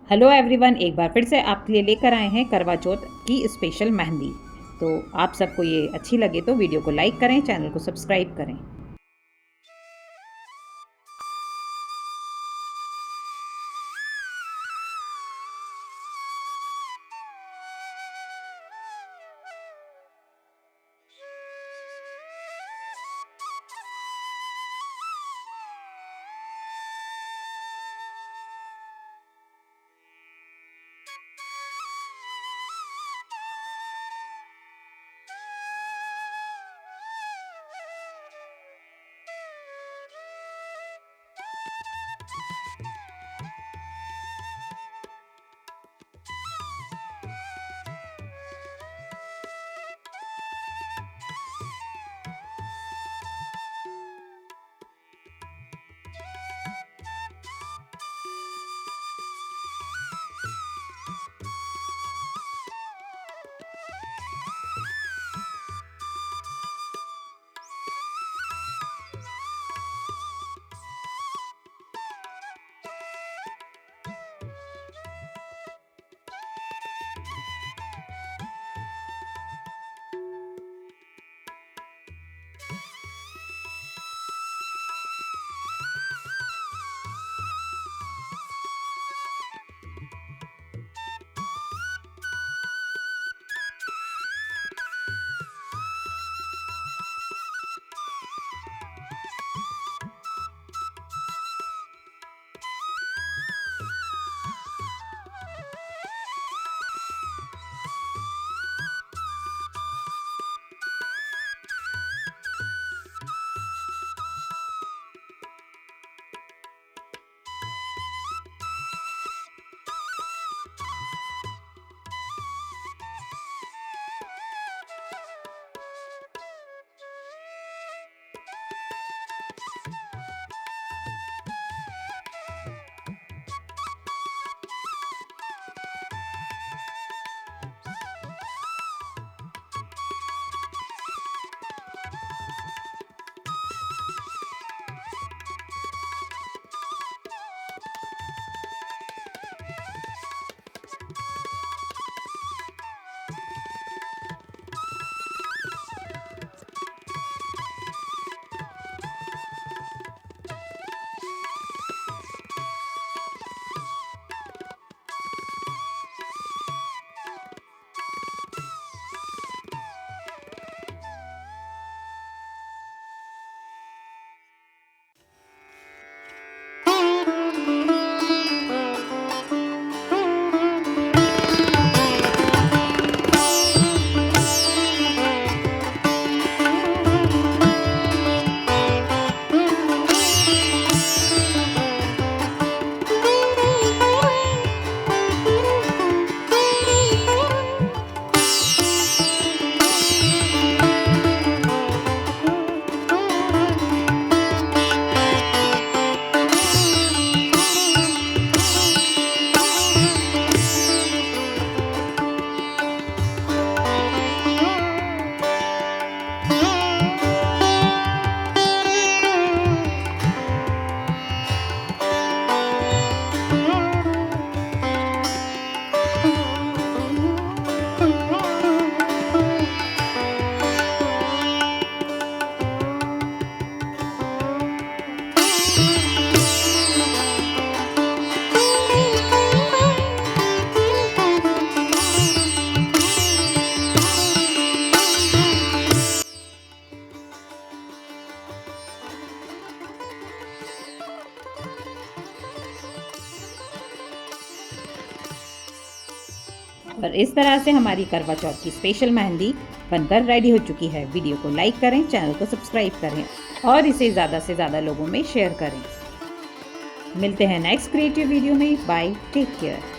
Hello everyone, एक बार फिर से आपके लिए लेकर आए हैं करवा चौथ की स्पेशल मेहंदी। तो आप सबको ये अच्छी लगे तो वीडियो को लाइक करें, चैनल को सब्सक्राइब करें। और इस तरह से हमारी करवा चौथ की स्पेशल मेहंदी बनकर रेडी हो चुकी है। वीडियो को लाइक करें, चैनल को सब्सक्राइब करें और इसे ज़्यादा से ज़्यादा लोगों में शेयर करें। मिलते हैं नेक्स्ट क्रिएटिव वीडियो में। Bye, take care.